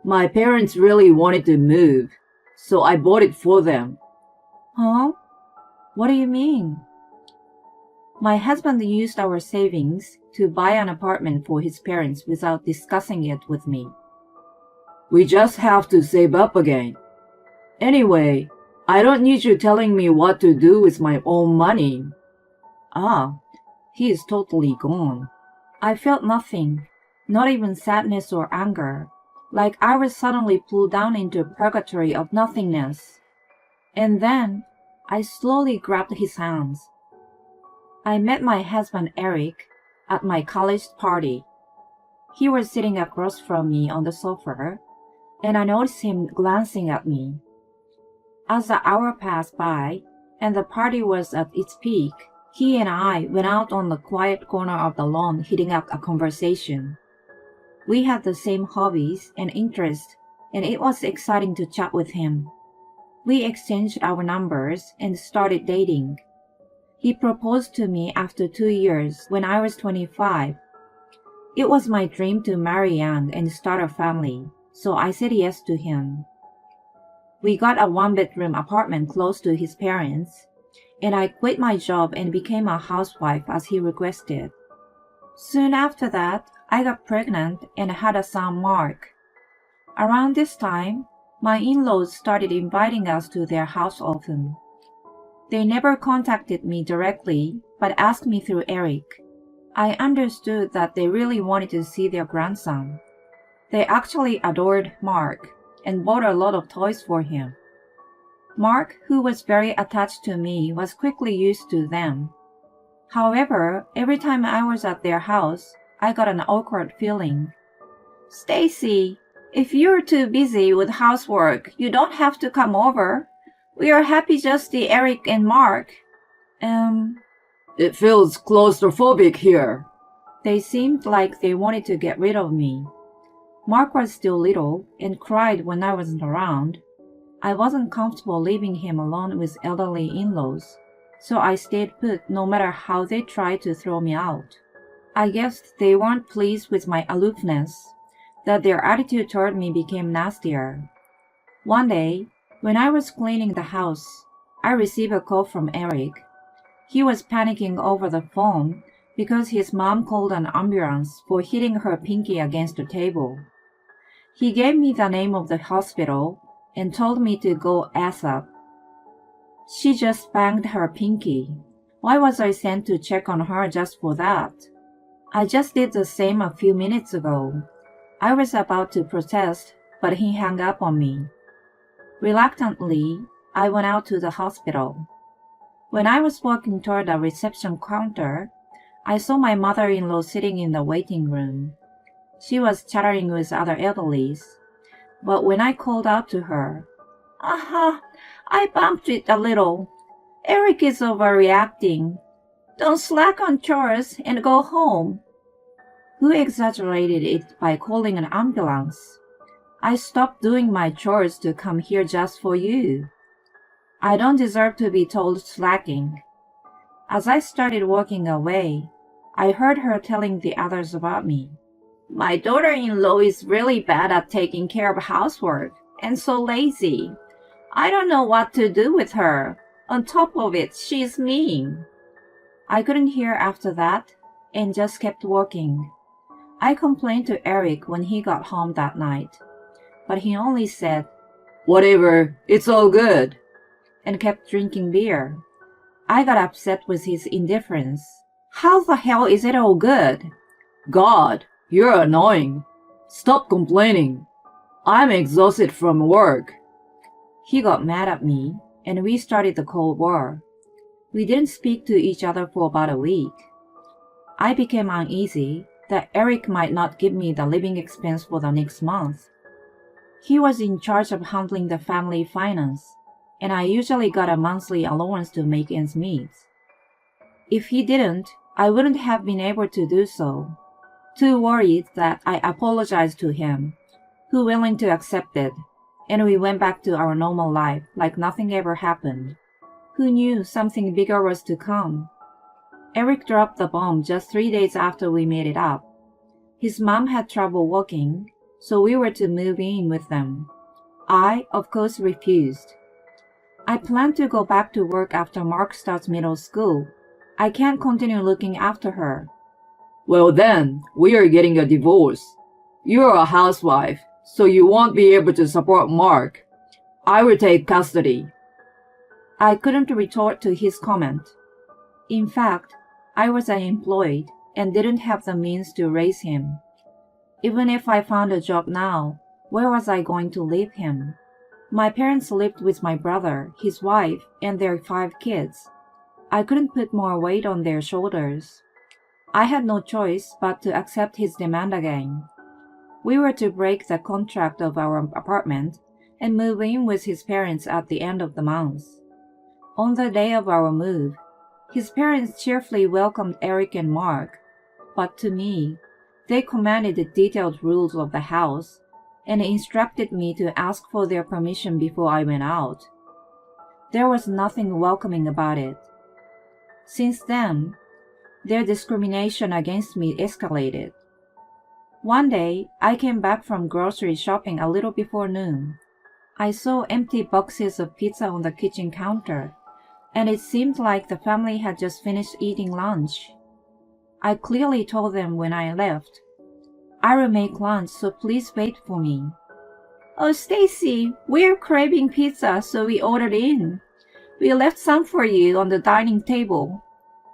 My parents really wanted to move, so I bought it for them. Huh? What do you mean? My husband used our savings to buy an apartment for his parents without discussing it with me. We just have to save up again. Anyway, I don't need you telling me what to do with my own money. Ah, he is totally gone. I felt nothing, not even sadness or anger, like I was suddenly pulled down into a purgatory of nothingness. And then I slowly grabbed his hands. I met my husband Eric at my college party. He was sitting across from me on the sofa, and I noticed him glancing at me. As the hour passed by and the party was at its peak, he and I went out on the quiet corner of the lawn hitting up a conversation. We had the same hobbies and interests, and it was exciting to chat with him. We exchanged our numbers and started dating. He proposed to me after 2 years when I was 25. It was my dream to marry young and start a family, so I said yes to him. We got a one-bedroom apartment close to his parents, and I quit my job and became a housewife as he requested. Soon after that, I got pregnant and had a son, Mark. Around this time, my in-laws started inviting us to their house often. They never contacted me directly, but asked me through Eric. I understood that they really wanted to see their grandson. They actually adored Mark and bought a lot of toys for him. Mark, who was very attached to me, was quickly used to them. However, every time I was at their house, I got an awkward feeling. Stacy, if you're too busy with housework, you don't have to come over. We are happy just the Eric and Mark. It feels claustrophobic here. They seemed like they wanted to get rid of me. Mark was still little and cried when I wasn't around. I wasn't comfortable leaving him alone with elderly in-laws, so I stayed put no matter how they tried to throw me out. I guessed they weren't pleased with my aloofness, that their attitude toward me became nastier. One day, when I was cleaning the house, I received a call from Eric. He was panicking over the phone because his mom called an ambulance for hitting her pinky against the table. He gave me the name of the hospital and told me to go ASAP. She just banged her pinky. Why was I sent to check on her just for that? I just did the same a few minutes ago. I was about to protest, but he hung up on me. Reluctantly, I went out to the hospital. When I was walking toward the reception counter, I saw my mother-in-law sitting in the waiting room. She was chattering with other elderlies, but when I called out to her, "Aha, I bumped it a little. Eric is overreacting. Don't slack on chores and go home." Who exaggerated it by calling an ambulance? I stopped doing my chores to come here just for you. I don't deserve to be told slacking. As I started walking away, I heard her telling the others about me. "My daughter-in-law is really bad at taking care of housework and so lazy. I don't know what to do with her. On top of it, she's mean." I couldn't hear after that and just kept walking. I complained to Eric when he got home that night, but he only said, "Whatever, it's all good," and kept drinking beer. I got upset with his indifference. How the hell is it all good? God, you're annoying. Stop complaining. I'm exhausted from work. He got mad at me, and we started the Cold War. We didn't speak to each other for about a week. I became uneasy that Eric might not give me the living expense for the next month. He was in charge of handling the family finance, and I usually got a monthly allowance to make ends meet. If he didn't, I wouldn't have been able to do so. Too worried that I apologized to him, who willing to accept it, and we went back to our normal life like nothing ever happened. Who knew something bigger was to come? Eric dropped the bomb just 3 days after we made it up. His mom had trouble walking, so we were to move in with them. I, of course, refused. I plan to go back to work after Mark starts middle school. I can't continue looking after her. Well then, we are getting a divorce. You're a housewife, so you won't be able to support Mark. I will take custody. I couldn't retort to his comment. In fact, I was unemployed and didn't have the means to raise him. Even if I found a job now, where was I going to leave him? My parents lived with my brother, his wife, and their 5 kids. I couldn't put more weight on their shoulders. I had no choice but to accept his demand again. We were to break the contract of our apartment and move in with his parents at the end of the month. On the day of our move, his parents cheerfully welcomed Eric and Mark, but to me, they commanded the detailed rules of the house and instructed me to ask for their permission before I went out. There was nothing welcoming about it. Since then, their discrimination against me escalated. One day, I came back from grocery shopping a little before noon. I saw empty boxes of pizza on the kitchen counter, and it seemed like the family had just finished eating lunch. I clearly told them when I left, "I will make lunch, so please wait for me." "Oh, Stacy, we're craving pizza, so we ordered in. We left some for you on the dining table."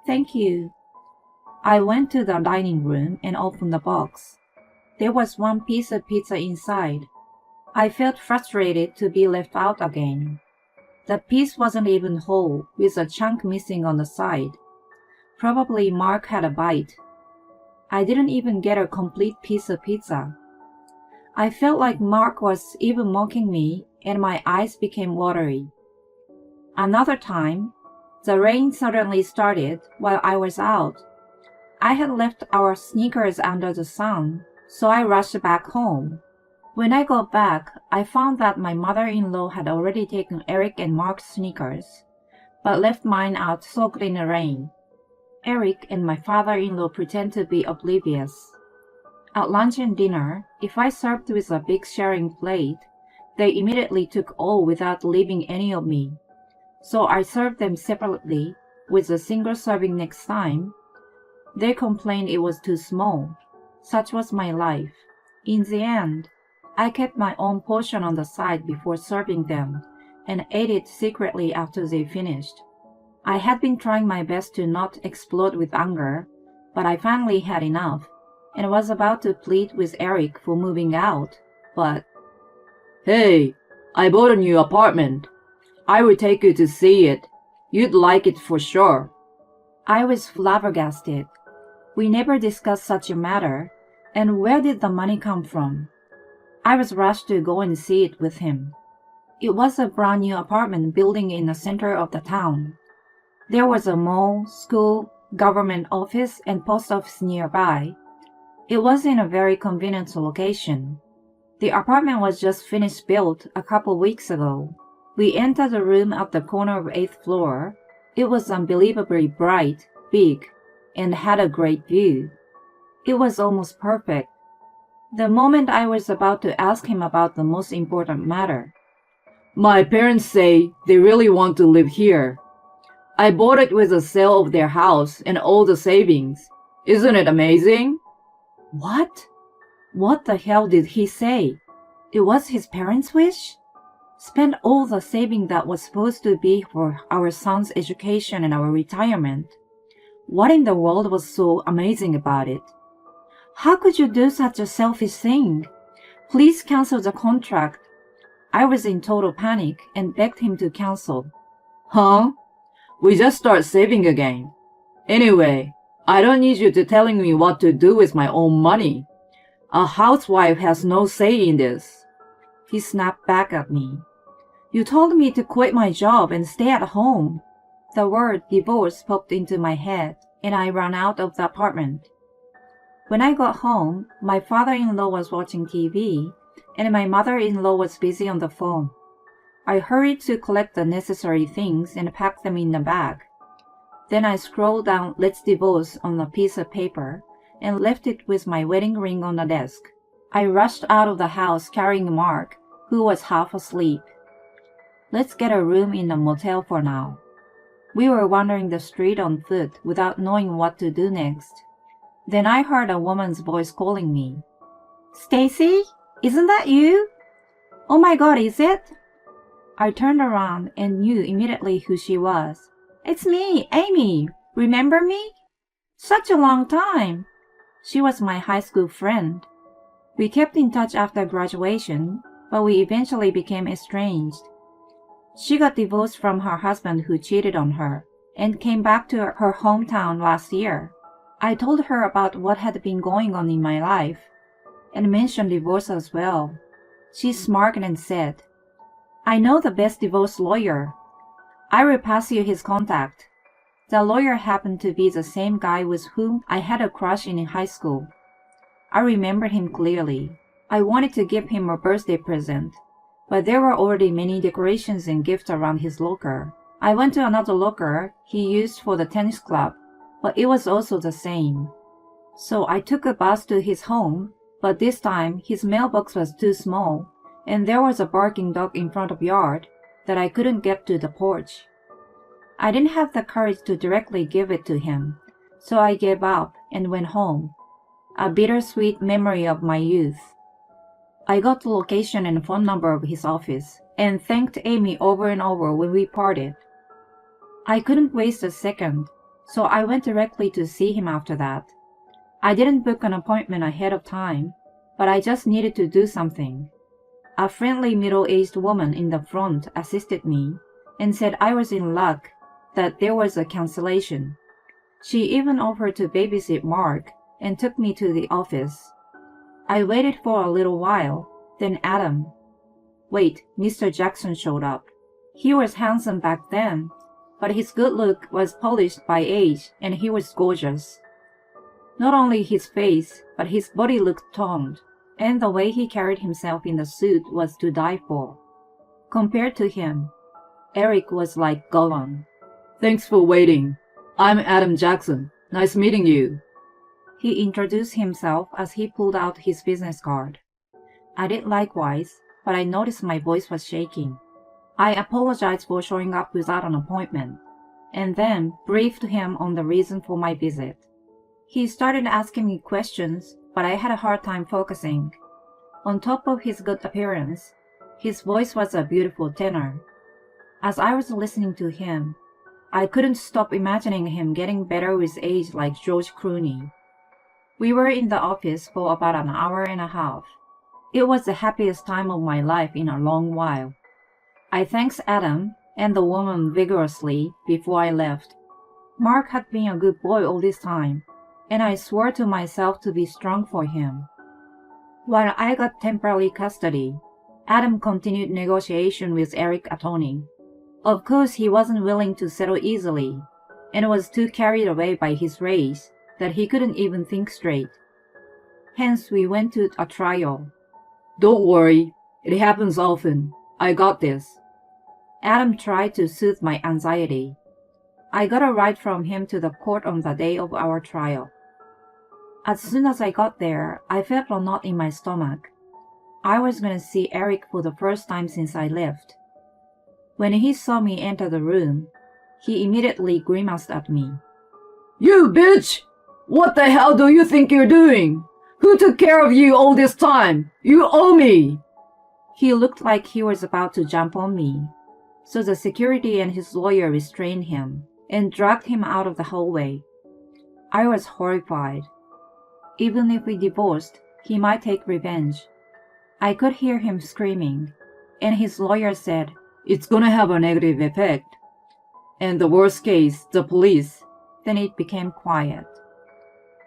"Thank you." I went to the dining room and opened the box. There was one piece of pizza inside. I felt frustrated to be left out again. The piece wasn't even whole, with a chunk missing on the side. Probably Mark had a bite. I didn't even get a complete piece of pizza. I felt like Mark was even mocking me, and my eyes became watery. Another time, the rain suddenly started while I was out. I had left our sneakers under the sun, so I rushed back home. When I got back, I found that my mother-in-law had already taken Eric and Mark's sneakers, but left mine out soaked in the rain. Eric and my father-in-law pretend to be oblivious. At lunch and dinner, if I served with a big sharing plate, they immediately took all without leaving any of me. So I served them separately, with a single serving next time. They complained it was too small. Such was my life. In the end, I kept my own portion on the side before serving them, and ate it secretly after they finished. I had been trying my best to not explode with anger, but I finally had enough, and was about to plead with Eric for moving out, but... "Hey, I bought a new apartment. I will take you to see it. You'd like it for sure." I was flabbergasted. We never discussed such a matter, and where did the money come from? I was rushed to go and see it with him. It was a brand new apartment building in the center of the town. There was a mall, school, government office, and post office nearby. It was in a very convenient location. The apartment was just finished built a couple weeks ago. We entered the room at the corner of 8th floor. It was unbelievably bright, big, and had a great view. It was almost perfect. The moment I was about to ask him about the most important matter. "My parents say they really want to live here. I bought it with the sale of their house and all the savings. Isn't it amazing?" What? What the hell did he say? It was his parents' wish? Spend all the saving that was supposed to be for our son's education and our retirement. What in the world was so amazing about it? How could you do such a selfish thing? Please cancel the contract. I was in total panic and begged him to cancel. "Huh? We just start saving again. Anyway, I don't need you to telling me what to do with my own money. A housewife has no say in this." He snapped back at me. "You told me to quit my job and stay at home." The word divorce popped into my head, and I ran out of the apartment. When I got home, my father-in-law was watching TV, and my mother-in-law was busy on the phone. I hurried to collect the necessary things and pack them in a bag. Then I scrolled down "Let's Divorce" on a piece of paper and left it with my wedding ring on the desk. I rushed out of the house carrying Mark, who was half asleep. Let's get a room in a motel for now. We were wandering the street on foot without knowing what to do next. Then I heard a woman's voice calling me. Stacy? Isn't that you? Oh my God, is it? I turned around and knew immediately who she was. It's me, Amy. Remember me? Such a long time. She was my high school friend. We kept in touch after graduation, but we eventually became estranged. She got divorced from her husband who cheated on her and came back to her hometown last year. I told her about what had been going on in my life and mentioned divorce as well. She smirked and said, I know the best divorce lawyer. I will pass you his contact. The lawyer happened to be the same guy with whom I had a crush in high school. I remembered him clearly. I wanted to give him a birthday present, but there were already many decorations and gifts around his locker. I went to another locker he used for the tennis club, but it was also the same. So I took a bus to his home, but this time his mailbox was too small, and there was a barking dog in front of the yard that I couldn't get to the porch. I didn't have the courage to directly give it to him, so I gave up and went home, a bittersweet memory of my youth. I got the location and phone number of his office and thanked Amy over and over when we parted. I couldn't waste a second, so I went directly to see him after that. I didn't book an appointment ahead of time, but I just needed to do something. A friendly middle-aged woman in the front assisted me and said I was in luck, that there was a cancellation. She even offered to babysit Mark and took me to the office. I waited for a little while, then Mr. Jackson showed up. He was handsome back then, but his good look was polished by age and he was gorgeous. Not only his face, but his body looked toned, and the way he carried himself in the suit was to die for. Compared to him, Eric was like Gollum. Thanks for waiting. I'm Adam Jackson. Nice meeting you. He introduced himself as he pulled out his business card. I did likewise, but I noticed my voice was shaking. I apologized for showing up without an appointment, and then briefed him on the reason for my visit. He started asking me questions, but I had a hard time focusing. On top of his good appearance, his voice was a beautiful tenor. As I was listening to him, I couldn't stop imagining him getting better with age like George Clooney. We were in the office for about an hour and a half. It was the happiest time of my life in a long while. I thanked Adam and the woman vigorously before I left. Mark had been a good boy all this time, and I swore to myself to be strong for him. While I got temporary custody, Adam continued negotiation with Eric attorney. Of course, he wasn't willing to settle easily, and was too carried away by his rage that he couldn't even think straight. Hence, we went to a trial. Don't worry, it happens often. I got this. Adam tried to soothe my anxiety. I got a ride from him to the court on the day of our trial. As soon as I got there, I felt a knot in my stomach. I was going to see Eric for the first time since I left. When he saw me enter the room, he immediately grimaced at me. You bitch! What the hell do you think you're doing? Who took care of you all this time? You owe me! He looked like he was about to jump on me, so the security and his lawyer restrained him and dragged him out of the hallway. I was horrified. Even if we divorced, he might take revenge. I could hear him screaming, and his lawyer said, It's gonna have a negative effect. And the worst case, the police. Then it became quiet.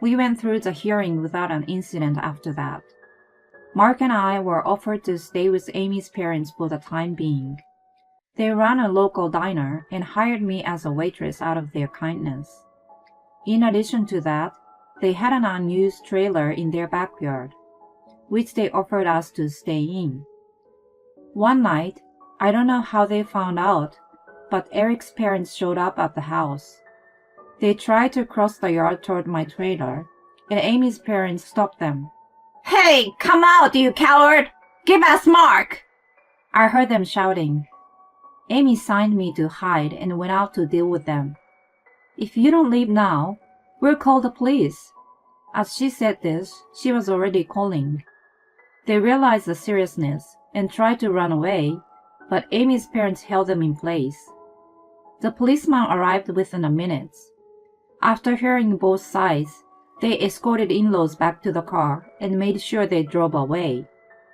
We went through the hearing without an incident after that. Mark and I were offered to stay with Amy's parents for the time being. They ran a local diner and hired me as a waitress out of their kindness. In addition to that, they had an unused trailer in their backyard, which they offered us to stay in. One night, I don't know how they found out, but Eric's parents showed up at the house. They tried to cross the yard toward my trailer, and Amy's parents stopped them. Hey, come out, you coward! Give us Mark! I heard them shouting. Amy signed me to hide and went out to deal with them. If you don't leave now, we'll call the police. As she said this, she was already calling. They realized the seriousness and tried to run away, but Amy's parents held them in place. The policeman arrived within a minute. After hearing both sides, they escorted in-laws back to the car and made sure they drove away.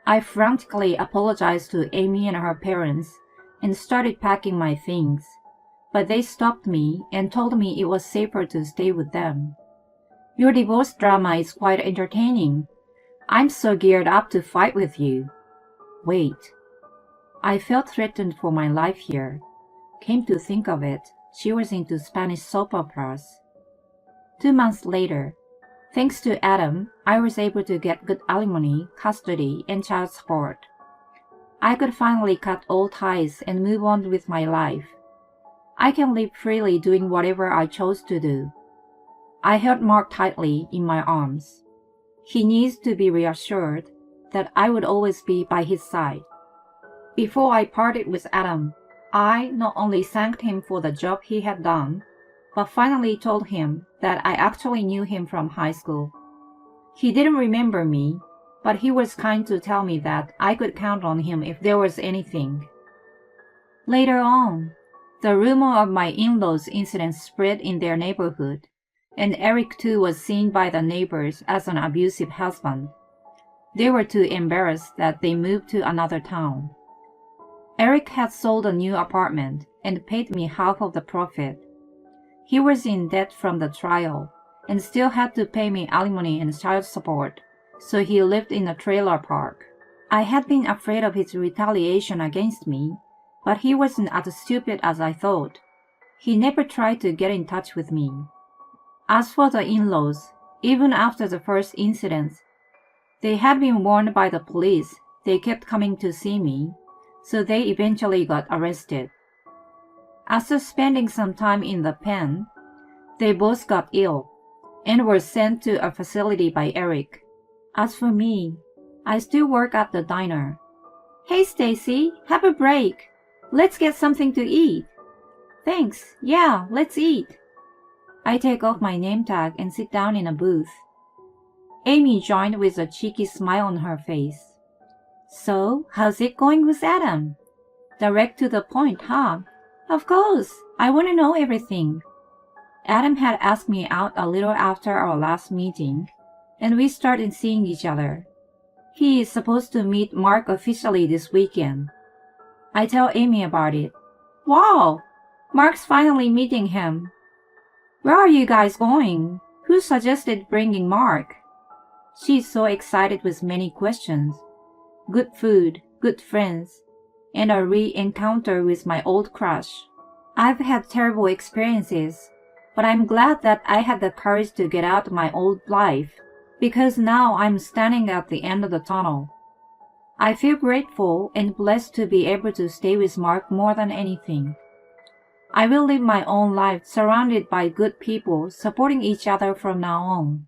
I frantically apologized to Amy and her parents and started packing my things, but they stopped me and told me it was safer to stay with them. Your divorce drama is quite entertaining. I'm so geared up to fight with you. Wait. I felt threatened for my life here. Came to think of it, she was into Spanish soap operas. 2 months later, thanks to Adam, I was able to get good alimony, custody, and child support. I could finally cut all ties and move on with my life. I can live freely doing whatever I chose to do. I held Mark tightly in my arms. He needs to be reassured that I would always be by his side. Before I parted with Adam, I not only thanked him for the job he had done, but finally told him that I actually knew him from high school. He didn't remember me, but he was kind to tell me that I could count on him if there was anything. Later on, the rumor of my in-laws' incident spread in their neighborhood, and Eric too was seen by the neighbors as an abusive husband. They were too embarrassed that they moved to another town. Eric had sold a new apartment and paid me half of the profit. He was in debt from the trial and still had to pay me alimony and child support, so he lived in a trailer park. I had been afraid of his retaliation against me, but he wasn't as stupid as I thought. He never tried to get in touch with me. As for the in-laws, even after the first incident, they had been warned by the police. They kept coming to see me, so they eventually got arrested. After spending some time in the pen, they both got ill and were sent to a facility by Eric. As for me, I still work at the diner. Hey Stacy, have a break. Let's get something to eat. Thanks, yeah, let's eat. I take off my name tag and sit down in a booth. Amy joined with a cheeky smile on her face. So, how's it going with Adam? Direct to the point, huh? Of course, I want to know everything. Adam had asked me out a little after our last meeting, and we started seeing each other. He is supposed to meet Mark officially this weekend. I tell Amy about it. Wow, Mark's finally meeting him. Where are you guys going? Who suggested bringing Mark? She's so excited with many questions. Good food, good friends, and a re-encounter with my old crush. I've had terrible experiences, but I'm glad that I had the courage to get out of my old life, because now I'm standing at the end of the tunnel. I feel grateful and blessed to be able to stay with Mark more than anything. I will live my own life surrounded by good people supporting each other from now on.